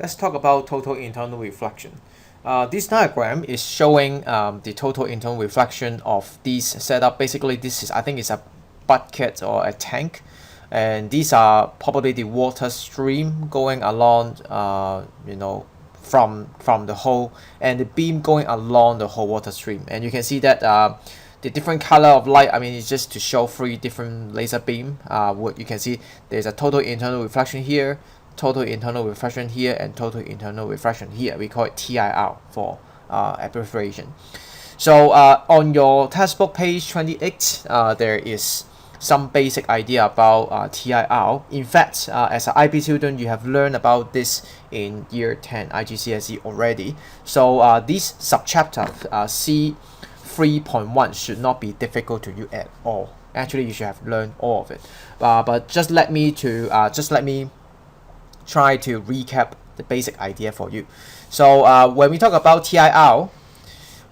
Let's talk about total internal reflection. This diagram is showing the total internal reflection of this setup. Basically, this is, I think it's a bucket or a tank, and these are probably the water stream going along, from the hole, and the beam going along the whole water stream. And you can see that the different color of light, I mean, it's just to show 3 different laser beam. What you can see, there's a total internal reflection here, total internal reflection here, and total internal reflection here. We call it TIR for abbreviation. So on your textbook page 28, there is some basic idea about TIR. In fact, as an IB student, you have learned about this in year 10 IGCSE already. So this subchapter C 3.1 should not be difficult to you at all. Actually, you should have learned all of it. But just let me try to recap the basic idea for you. So when we talk about TIR,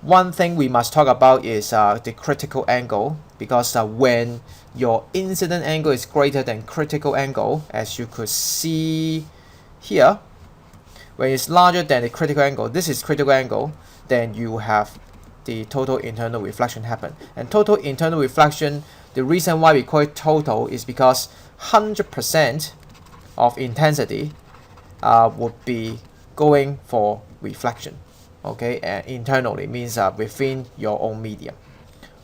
one thing we must talk about is the critical angle, because when your incident angle is greater than critical angle, as you could see here, when it's larger than the critical angle, this is critical angle, then you have the total internal reflection happen. And total internal reflection, the reason why we call it total is because 100% of intensity would be going for reflection, okay, and internally means within your own medium,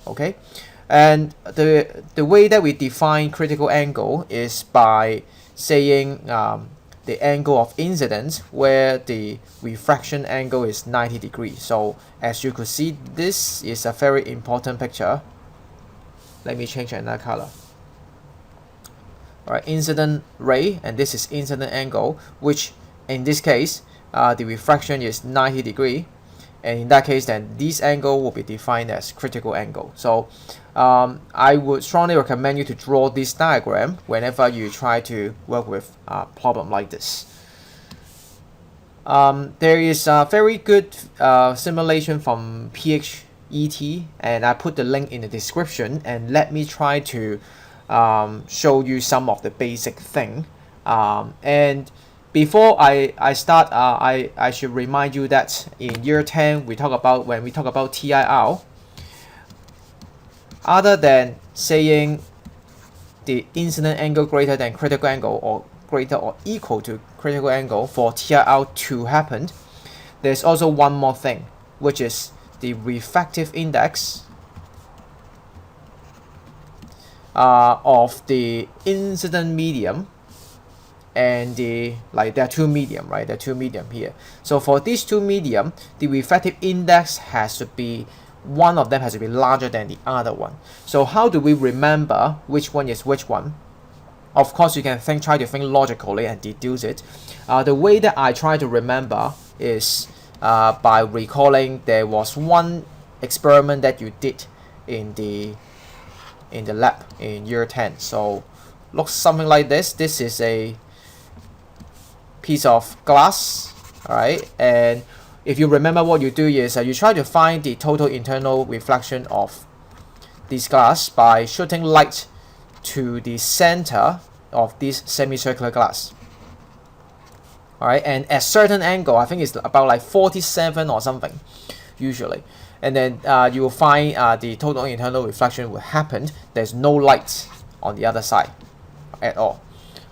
okay. And the way that we define critical angle is by saying the angle of incidence where the refraction angle is 90 degrees. So as you could see, this is a very important picture. Let me change another color. Alright, incident ray, and this is incident angle, which in this case the refraction is 90 degree, and in that case then this angle will be defined as critical angle. So I would strongly recommend you to draw this diagram whenever you try to work with a problem like this. There is a very good simulation from PHET, and I put the link in the description, and let me try to show you some of the basic thing. And before I start, I should remind you that in year 10 when we talk about TIR, other than saying the incident angle greater than critical angle or greater or equal to critical angle for TIR to happen, there's also one more thing, which is the refractive index of the incident medium and there are two medium, right? There are two medium here. So for these two medium, the refractive index has to be, one of them has to be larger than the other one. So how do we remember which one is which one? Of course, you can try to think logically and deduce it. The way that I try to remember is by recalling there was one experiment that you did in the lab in year 10. So looks something like this. This is a piece of glass, all right, and if you remember, what you do is you try to find the total internal reflection of this glass by shooting light to the center of this semicircular glass. Alright, and at certain angle, I think it's about like 47 or something, usually. And then you will find the total internal reflection will happen. There's no light on the other side at all.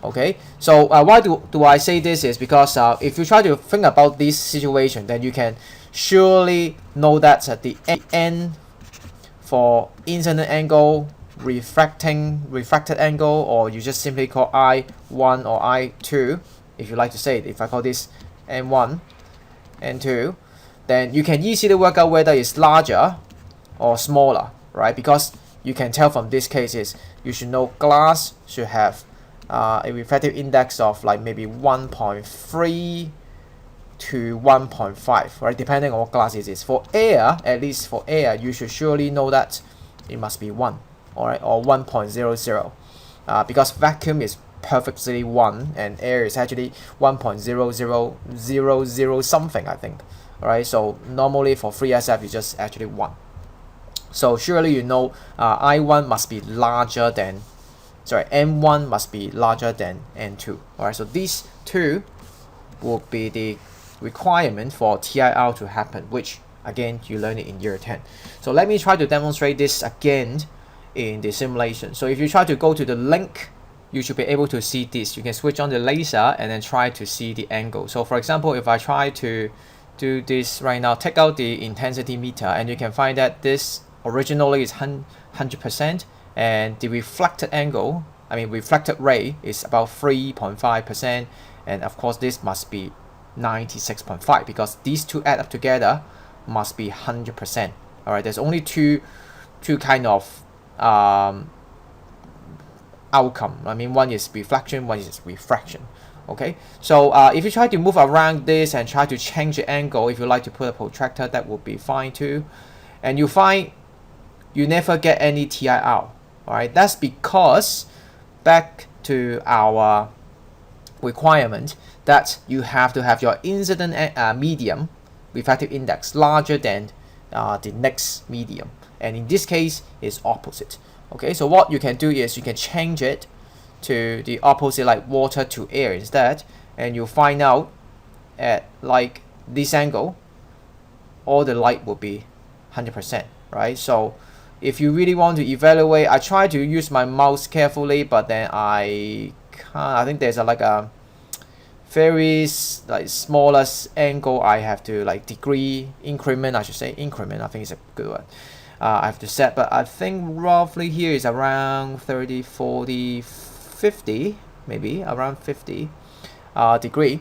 Okay, so why do I say this is because if you try to think about this situation, then you can surely know that at the end for incident angle, refracted angle, or you just simply call I1 or I2, if you like to say it. If I call this N1, N2, then you can easily work out whether it's larger or smaller, right? Because you can tell from this case is you should know glass should have a refractive index of like maybe 1.3 to 1.5, right? Depending on what glass it is. For air, at least for air, you should surely know that it must be 1, all right, or 1.00, because vacuum is perfectly 1 and air is actually 1.0000 something, I think. All right, so normally for free SF it's just actually 1. So surely you know I1 must be larger than, sorry, M1 must be larger than N2. All right, so these two will be the requirement for TIR to happen, which again you learn it in year 10. So let me try to demonstrate this again in the simulation. So if you try to go to the link, you should be able to see this. You can switch on the laser and then try to see the angle. So for example, if I try to do this right now, take out the intensity meter, and you can find that this originally is 100%, and the reflected angle, I mean reflected ray, is about 3.5%, and of course this must be 96.5 because these two add up together must be 100%. All right, there's only two kind of outcome. I mean, one is reflection, one is refraction. Okay, so if you try to move around this and try to change the angle, if you like to put a protractor, that would be fine too, and you find you never get any TIR. All right, that's because back to our requirement that you have to have your incident medium refractive index larger than the next medium, and in this case is opposite. Okay, so what you can do is you can change it to the opposite, like water to air instead, and you'll find out at like this angle all the light will be 100%, right? So if you really want to evaluate, I try to use my mouse carefully, but then I think there's like a very like smallest angle I have to, like degree increment, I should say increment, I think it's a good word, I have to set, but I think roughly here is around 30, 40, 50, maybe around 50 degree.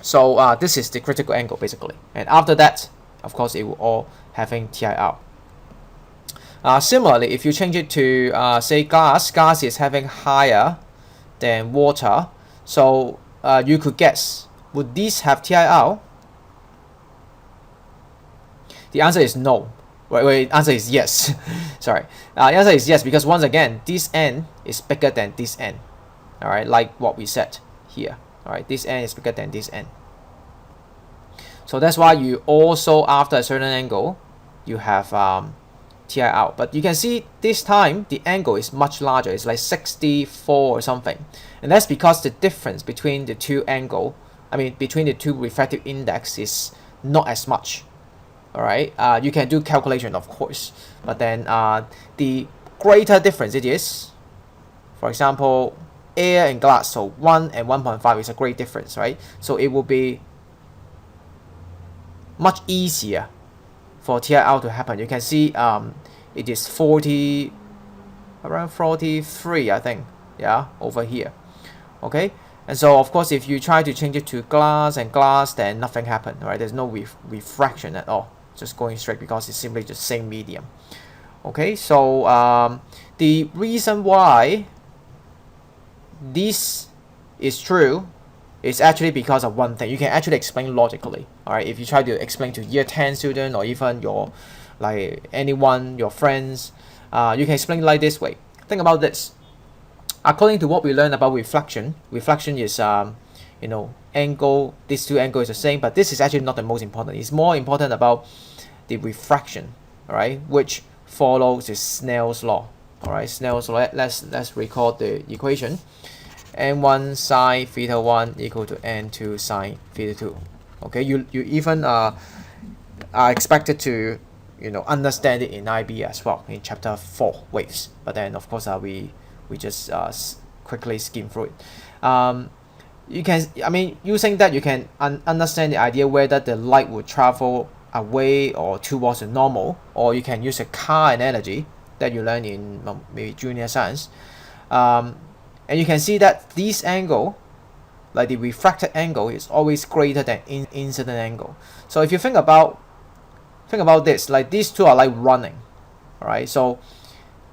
So this is the critical angle basically, and after that of course it will all having TIR. Similarly, if you change it to say gas is having higher than water, so you could guess, would these have TIR? The answer is no. Wait, answer is yes. Sorry. The answer is yes, because once again, this end is bigger than this end. All right, like what we said here. All right, this end is bigger than this end. So that's why you also, after a certain angle, you have TIR. But you can see this time the angle is much larger. It's like 64 or something, and that's because the difference between the two angle, I mean between the two refractive index, is not as much. All right, you can do calculation of course, but then the greater difference it is, for example, air and glass, so 1 and 1.5 is a great difference, right? So it will be much easier for TIR to happen. You can see it is 40, around 43 I think, yeah, over here. Okay, and so of course if you try to change it to glass and glass, then nothing happened, right? There's no refraction at all, just going straight because it's simply the same medium. Okay, so the reason why this is true is actually because of one thing. You can actually explain logically. All right, if you try to explain to year 10 student or even your, like anyone, your friends, you can explain like this way. Think about this. According to what we learned about reflection is you know, angle, these two angles is the same, but this is actually not the most important. It's more important about the refraction, all right, which follows the Snell's law. All right, Snell's law. Let's record the equation. N1 sine theta 1 equal to N2 sine theta 2. Okay, you even are expected to, you know, understand it in IB as well in chapter 4 waves, but then of course we just quickly skim through it. You can, I mean, using that you can understand the idea whether the light would travel away or towards the normal, or you can use a car analogy that you learn in maybe junior science, and you can see that this angle, like the refracted angle, is always greater than incident angle. So if you think about this, like these two are like running, all right? So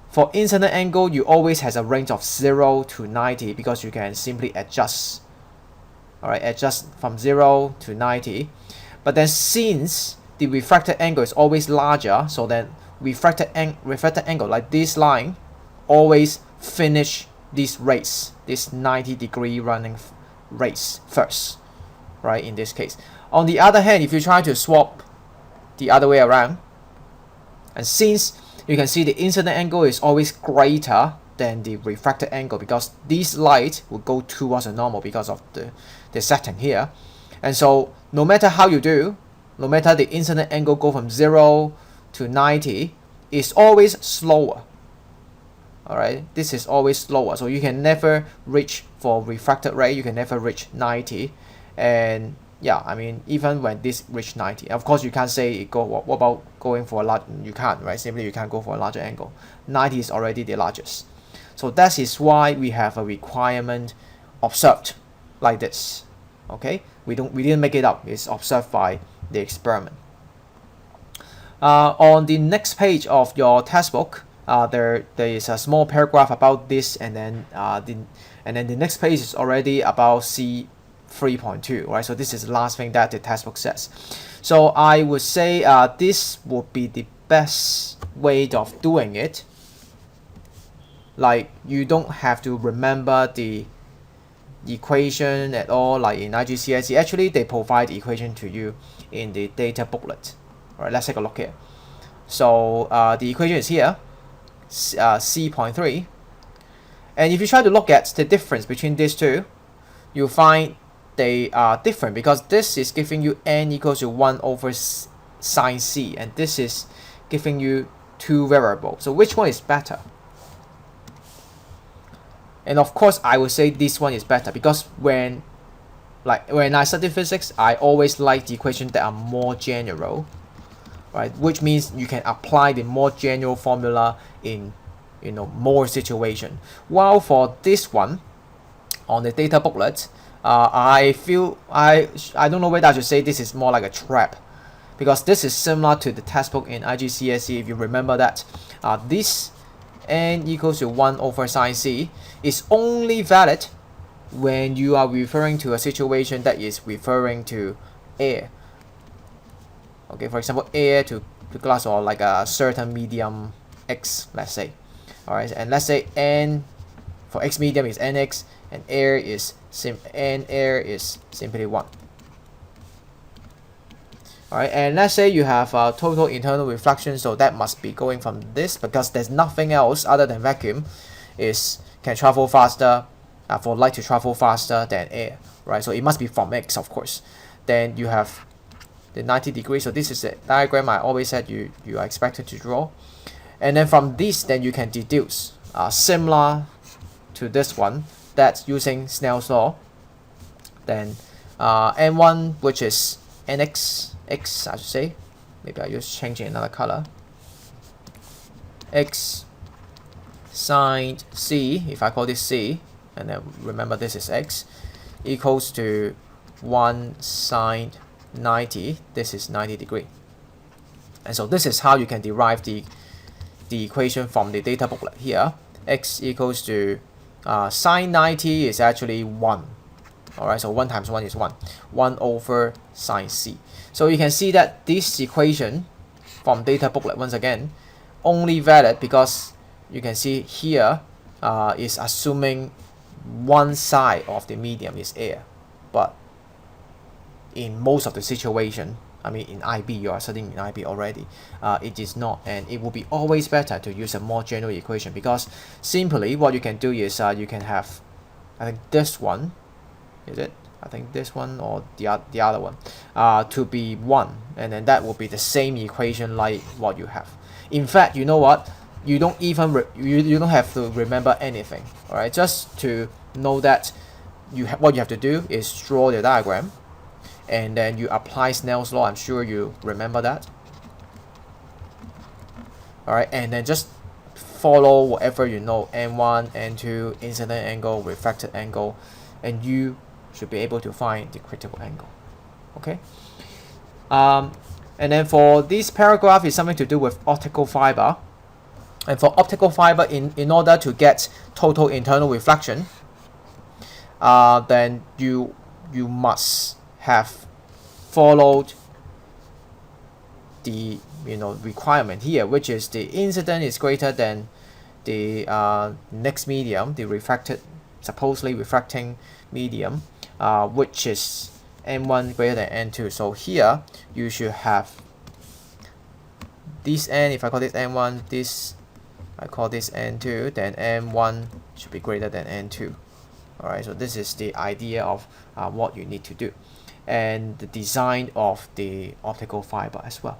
for incident angle, you always has a range of 0 to 90 because you can simply adjust, all right, adjust from 0 to 90. But then since the refracted angle is always larger, so then refracted angle, like this line, always finish this race, this 90-degree running race first, right, in this case. On the other hand, if you try to swap the other way around, and since you can see the incident angle is always greater than the refracted angle, because this light will go towards the normal because of the setting here. And so no matter how you do, no matter the incident angle go from 0 to 90, it's always slower. Alright, this is always slower, so you can never reach, for refracted ray, you can never reach 90. And yeah, I mean, even when this reach 90, of course you can't say it go, what about going for a large, you can't, right? Simply you can't go for a larger angle. 90 is already the largest. So that is why we have a requirement observed like this. Okay, we didn't make it up, it's observed by the experiment. On the next page of your textbook, there is a small paragraph about this, and then the next page is already about C 3.2, right? So this is the last thing that the textbook says. So I would say this would be the best way of doing it. Like, you don't have to remember the equation at all, like in IGCSE. Actually, they provide the equation to you in the data booklet. All right, let's take a look here. So the equation is here, C.3. And if you try to look at the difference between these two, you'll find they are different, because this is giving you n equals to 1 over sine c, and this is giving you two variables. So which one is better? And of course, I would say this one is better, because when I study physics, I always like the equations that are more general, right? Which means you can apply the more general formula in, more situation. While for this one, on the data booklet, I feel I don't know whether I should say this is more like a trap, because this is similar to the textbook in IGCSE. If you remember that, this n equals to 1 over sine c is only valid when you are referring to a situation that is referring to air. Okay, for example, air to glass, or like a certain medium x, let's say. Alright, and let's say n for x medium is nx, and air is simply 1. Alright, and let's say you have a total internal reflection, so that must be going from this, because there's nothing else other than vacuum can travel faster, for light to travel faster than air, right? So it must be from x, of course. Then you have the 90 degrees, so this is the diagram I always said you are expected to draw. And then from this, then you can deduce, similar to this one, that's using Snell's law. Then n1, which is nx, x I should say, maybe I just change it another color, x sine c, if I call this c, and then remember this is x, equals to 1 sine 90, this is 90 degree. And so this is how you can derive the equation from the data booklet here. X equals to sine 90 is actually 1. Alright, so 1 times 1 is 1. 1 over sine c. So you can see that this equation from data booklet, once again, only valid because you can see here is assuming one side of the medium is air. But in most of the situation, I mean in IB, you are studying in IB already, it is not, and it will be always better to use a more general equation, because simply what you can do is you can have, I think this one, is it? I think this one or the other one to be 1, and then that will be the same equation like what you have. In fact, you know what? You don't even you don't have to remember anything. All right, just to know that what you have to do is draw the diagram, and then you apply Snell's law. I'm sure you remember that. All right, and then just follow whatever you know: n1, n2, incident angle, refracted angle, and you should be able to find the critical angle. Okay. And then for this paragraph is something to do with optical fiber. And for optical fiber, in order to get total internal reflection, then you must have followed the requirement here, which is the incident is greater than the next medium, the supposedly refracting medium, which is n1 greater than n2. So here you should have this n, if I call this n1, this I call this N2, then N1 should be greater than N2. Alright, so this is the idea of what you need to do, and the design of the optical fiber as well.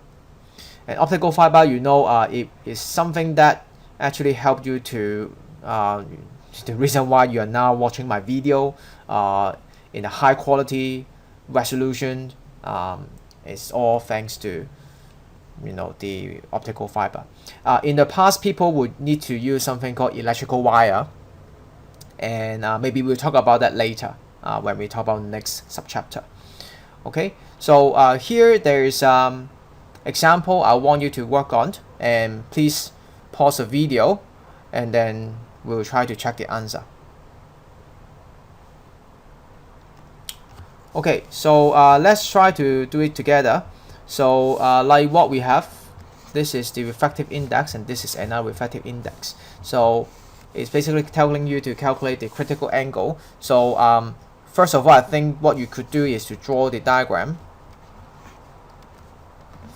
And optical fiber, you know, it is something that actually helped you to the reason why you are now watching my video in a high quality resolution. It's all thanks to, you know, the optical fiber. In the past, people would need to use something called electrical wire, and maybe we'll talk about that later when we talk about the next subchapter. Okay, so here there is example I want you to work on, and please pause the video and then we'll try to check the answer. Okay, so let's try to do it together. So like what we have, this is the refractive index and this is another refractive index. So it's basically telling you to calculate the critical angle. So first of all, I think what you could do is to draw the diagram.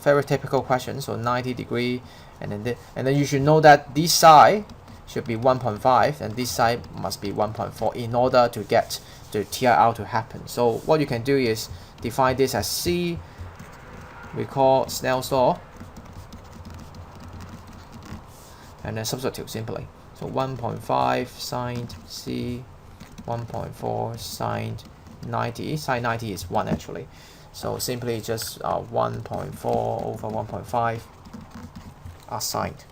Very typical question. So 90 degree, and then you should know that this side should be 1.5 and this side must be 1.4 in order to get the TIR to happen. So what you can do is define this as C. We call Snell's law, and then substitute simply. So 1.5 sine C, 1.4 sine 90. Sine 90 is 1 actually. So simply just 1.4 over 1.5 assigned.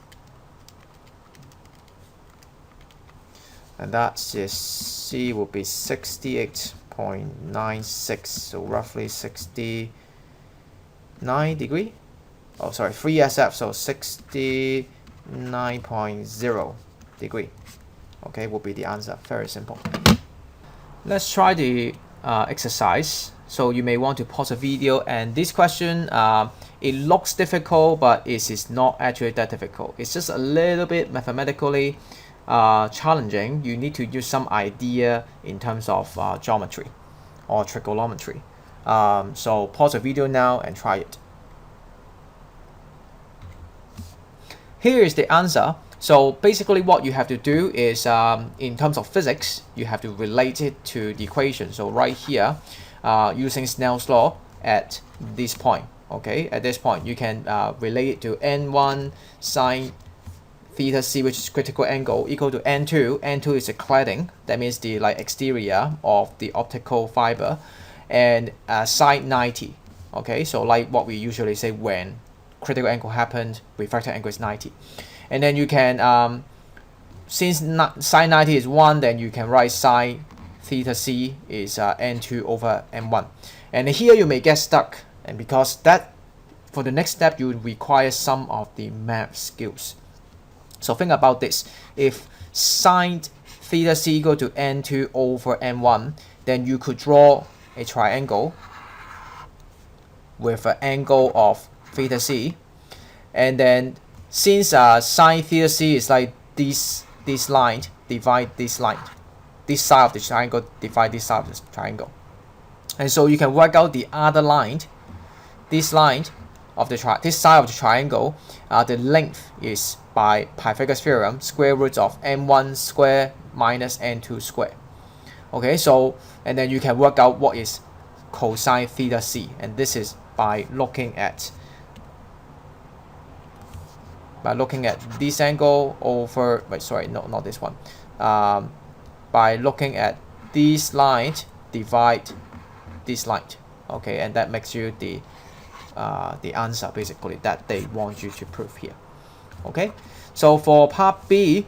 And that is C will be 68.96, so roughly 69 degree. Oh, sorry, 3SF, so 69.0 degree. Okay, will be the answer. Very simple. Let's try the exercise. So you may want to pause the video, and this question, it looks difficult, but it is not actually that difficult. It's just a little bit mathematically challenging. You need to use some idea in terms of geometry or trigonometry. So pause the video now and try it. Here is the answer. So basically what you have to do is, in terms of physics, you have to relate it to the equation. So right here, using Snell's law at this point, okay, at this point you can relate it to N1 sine theta C, which is critical angle, equal to N2. N2 is the cladding, that means the exterior of the optical fiber, and sine 90. Okay, so like what we usually say when critical angle happened, refractive angle is 90. And then you can, since sine 90 is 1, then you can write sine theta C is N2 over N1. And here you may get stuck, and because that, for the next step, you would require some of the math skills. So think about this. If sine theta C equal to N2 over N1, then you could draw a triangle with an angle of theta C, and then since sine theta C is like this line divide this line, this side of the triangle divide this side of the triangle, and so you can work out the other line, this line of the this side of the triangle. The length is by Pythagoras theorem square root of n1 square minus n2 square. Okay, so and then you can work out what is cosine theta C, and this is by looking at this angle over, wait, sorry, no, not this one. By looking at this line divide this line. Okay, and that makes you the answer basically that they want you to prove here. Okay, so for part B,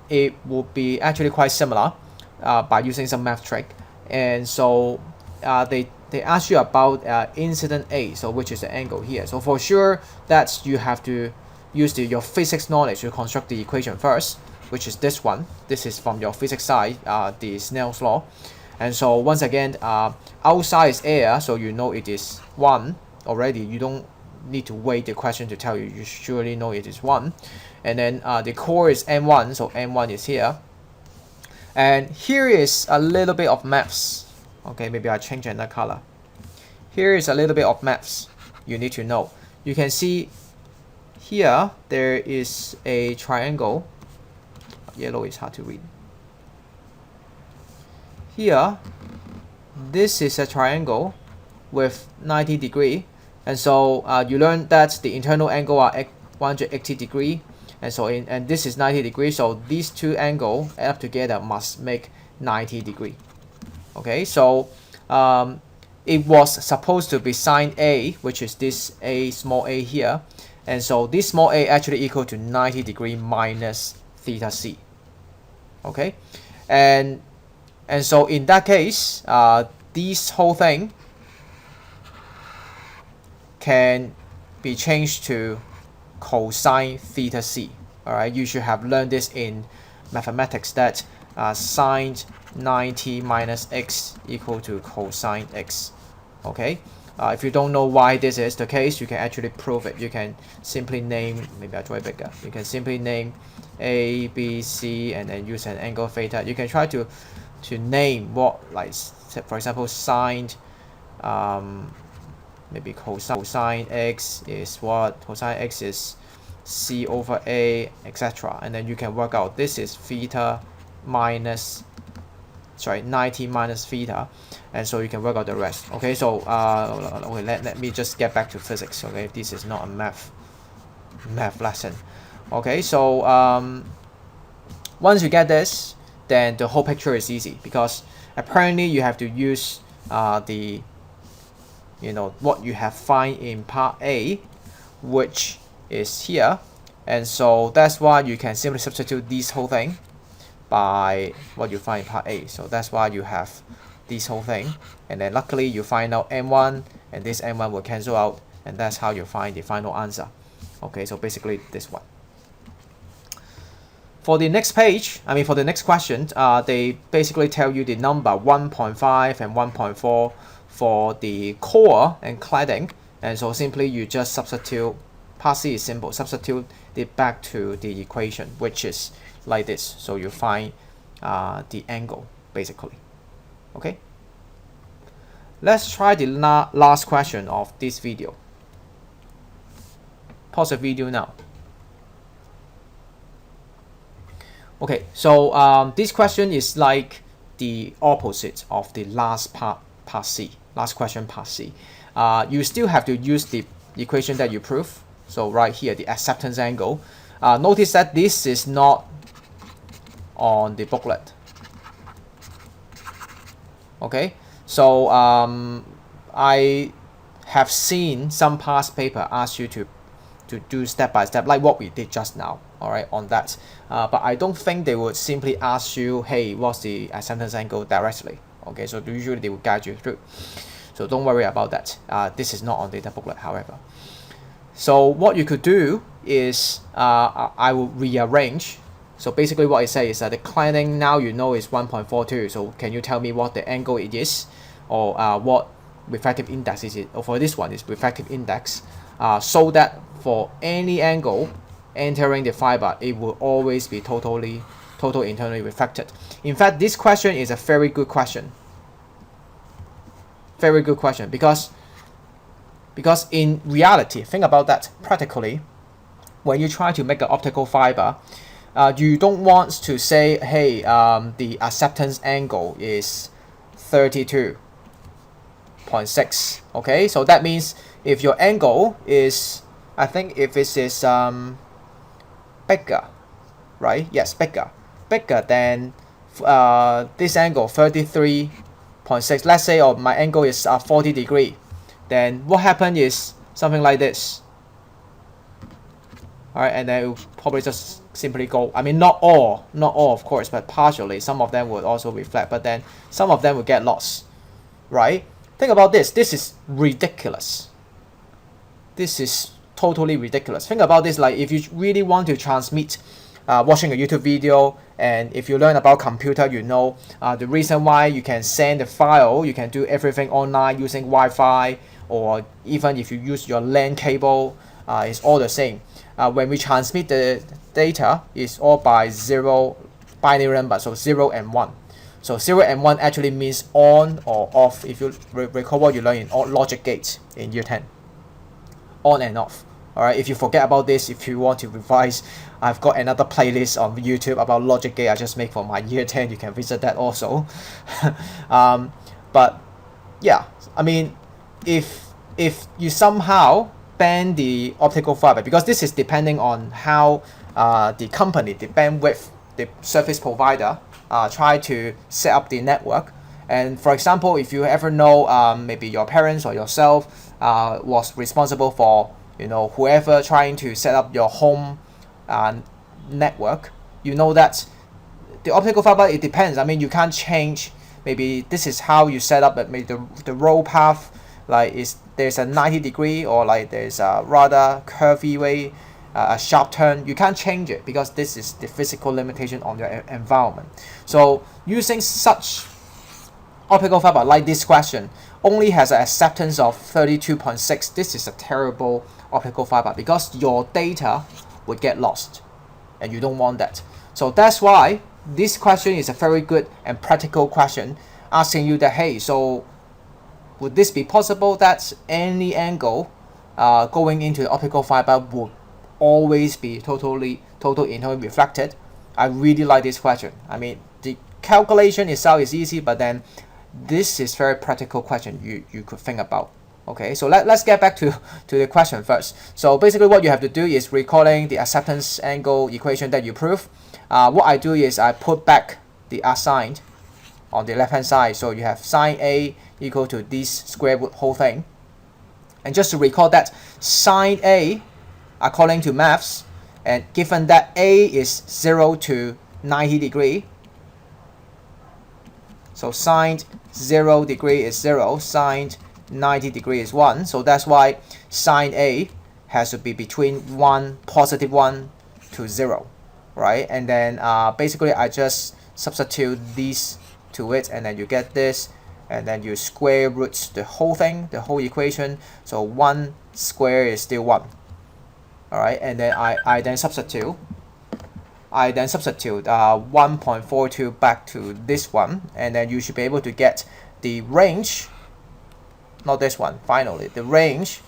it will be actually quite similar by using some math trick, and so they ask you about incident A, so which is the angle here. So for sure that you have to use your physics knowledge to construct the equation first, which is this one. This is from your physics side, the Snell's law. And so once again, outside is air, so you know it is 1 already. You don't need to wait the question to tell you. You surely know it is 1. And then the core is N1, so N1 is here. And here is a little bit of maths. Okay, maybe I change another color. Here is a little bit of maths you need to know. You can see here there is a triangle. Yellow is hard to read. Here, this is a triangle with 90 degree, and so you learned that the internal angle are 180 degree, and so and this is 90 degree, so these two angles add up together must make 90 degree. Okay, so it was supposed to be sine A, which is this A, small a here, and so this small a actually equal to 90 degree minus theta c. Okay, and so in that case, this whole thing can be changed to cosine theta c. All right, you should have learned this in mathematics, that sine 90 minus x equal to cosine x. Okay, if you don't know why this is the case, you can actually prove it. You can simply name, maybe I'll draw it bigger. You can simply name A, B, C, and then use an angle theta. You can try to name what, like, for example, sine, maybe cosine x is what? Cosine x is c over a, etc. And then you can work out this is theta minus, sorry, 90 minus theta, and so you can work out the rest. Okay, so okay, let me just get back to physics. Okay, this is not a math lesson. Okay, so once you get this, then the whole picture is easy, because apparently you have to use the, you know, what you have find in part A, which is here, and so that's why you can simply substitute this whole thing by what you find in part A. So that's why you have this whole thing, and then luckily you find out m1, and this m1 will cancel out, and that's how you find the final answer. Okay, so basically this one. For the next page, I mean for the next question, they basically tell you the number 1.5 and 1.4 for the core and cladding, and so simply you just substitute, part C is simple, substitute it back to the equation, which is like this. So you find the angle basically. Okay, let's try the last question of this video. Pause the video now. Okay, so this question is like the opposite of the last part C, last question part C. You still have to use the equation that you prove. So right here, the acceptance angle. Notice that this is not on the booklet. Okay, so I have seen some past paper ask you to do step by step, like what we did just now. All right, on that, but I don't think they would simply ask you, hey, what's the acceptance angle directly. Okay, so usually they will guide you through, so don't worry about that. This is not on data booklet, however. So what you could do is I will rearrange. So basically what I say is that the cladding now you know is 1.42, so can you tell me what the angle it is, or what refractive index is it? Or for this one is refractive index, so that for any angle entering the fiber, it will always be total internally reflected. In fact, this question is a very good question. Very good question, because in reality, think about that practically, when you try to make an optical fiber, you don't want to say, hey, the acceptance angle is 32.6. Okay, so that means if your angle is, I think if it is bigger, right? Yes, bigger than this angle 33.6. Let's say my angle is 40 degree. Then what happened is something like this. All right, and then it will probably just simply go. I mean, not all of course, but partially. Some of them would also reflect, but then some of them will get lost, right? Think about this. This is ridiculous. This is totally ridiculous. Think about this, like if you really want to transmit watching a YouTube video, and if you learn about computer, you know the reason why you can send the file, you can do everything online using Wi-Fi, or even if you use your LAN cable, it's all the same. When we transmit the data, it's all by zero binary number, so 0 and 1. So 0 and 1 actually means on or off. If you recall what you learned in logic gates in year 10, on and off. All right, if you forget about this, if you want to revise, I've got another playlist on YouTube about logic gate I just make for my year 10. You can visit that also. But yeah, I mean, if you somehow ban the optical fiber, because this is depending on how the company, the bandwidth, the service provider try to set up the network. And for example, if you ever know, maybe your parents or yourself was responsible for, you know, whoever trying to set up your home network, you know that the optical fiber, it depends. I mean, you can't change. Maybe this is how you set up it. Maybe the roll path, like there's a 90-degree, or like there's a rather curvy way, a sharp turn. You can't change it because this is the physical limitation on your environment. So using such optical fiber like this question only has an acceptance of 32.6. This is a terrible optical fiber because your data would get lost, and you don't want that. So that's why this question is a very good and practical question, asking you that, hey, so would this be possible that any angle going into the optical fiber would always be total internally reflected? I really like this question. I mean, the calculation itself is easy, but then this is very practical question you could think about. Okay, so let's get back to the question first. So basically what you have to do is recalling the acceptance angle equation that you prove. What I do is I put back the assigned on the left hand side. So you have sine A equal to this square root whole thing. And just to recall that sine A, according to maths, and given that A is 0 to 90-degree, so sine 0-degree is 0, sine 90-degree is 1. So that's why sine A has to be between positive 1 to 0, right? And then basically I just substitute these to it, and then you get this, and then you square root the whole thing, the whole equation. So 1 square is still 1. All right, and then I then substitute 1.42 back to this one, and then you should be able to get the range, not this one, finally, the range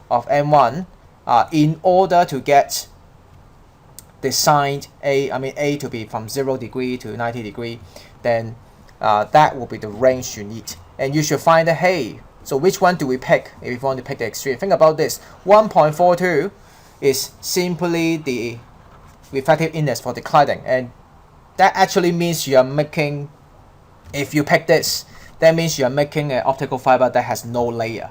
of M1 in order to get the sine A, I mean A to be from 0-degree to 90-degree, then that will be the range you need. And you should find that, hey, so which one do we pick if you want to pick the extreme? Think about this. 1.42 is simply the refractive index for the cladding, and that actually means you are making, if you pick this, that means you are making an optical fiber that has no layer.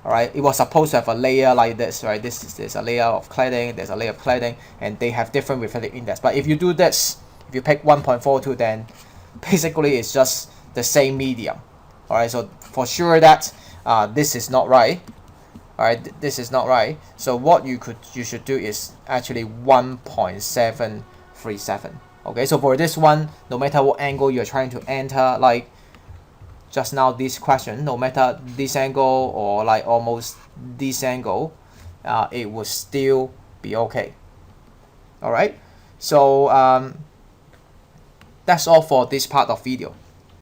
All right, it was supposed to have a layer like this, right? There's a layer of cladding, there's a layer of cladding, and they have different refractive index. But if you do this, if you pick 1.42, then basically it's just the same medium. All right, so for sure that this is not right. All right, this is not right. So what you should do is actually 1.737. Okay, so for this one, no matter what angle you're trying to enter, like just now this question, no matter this angle or like almost this angle, it will still be okay. All right, so that's all for this part of video.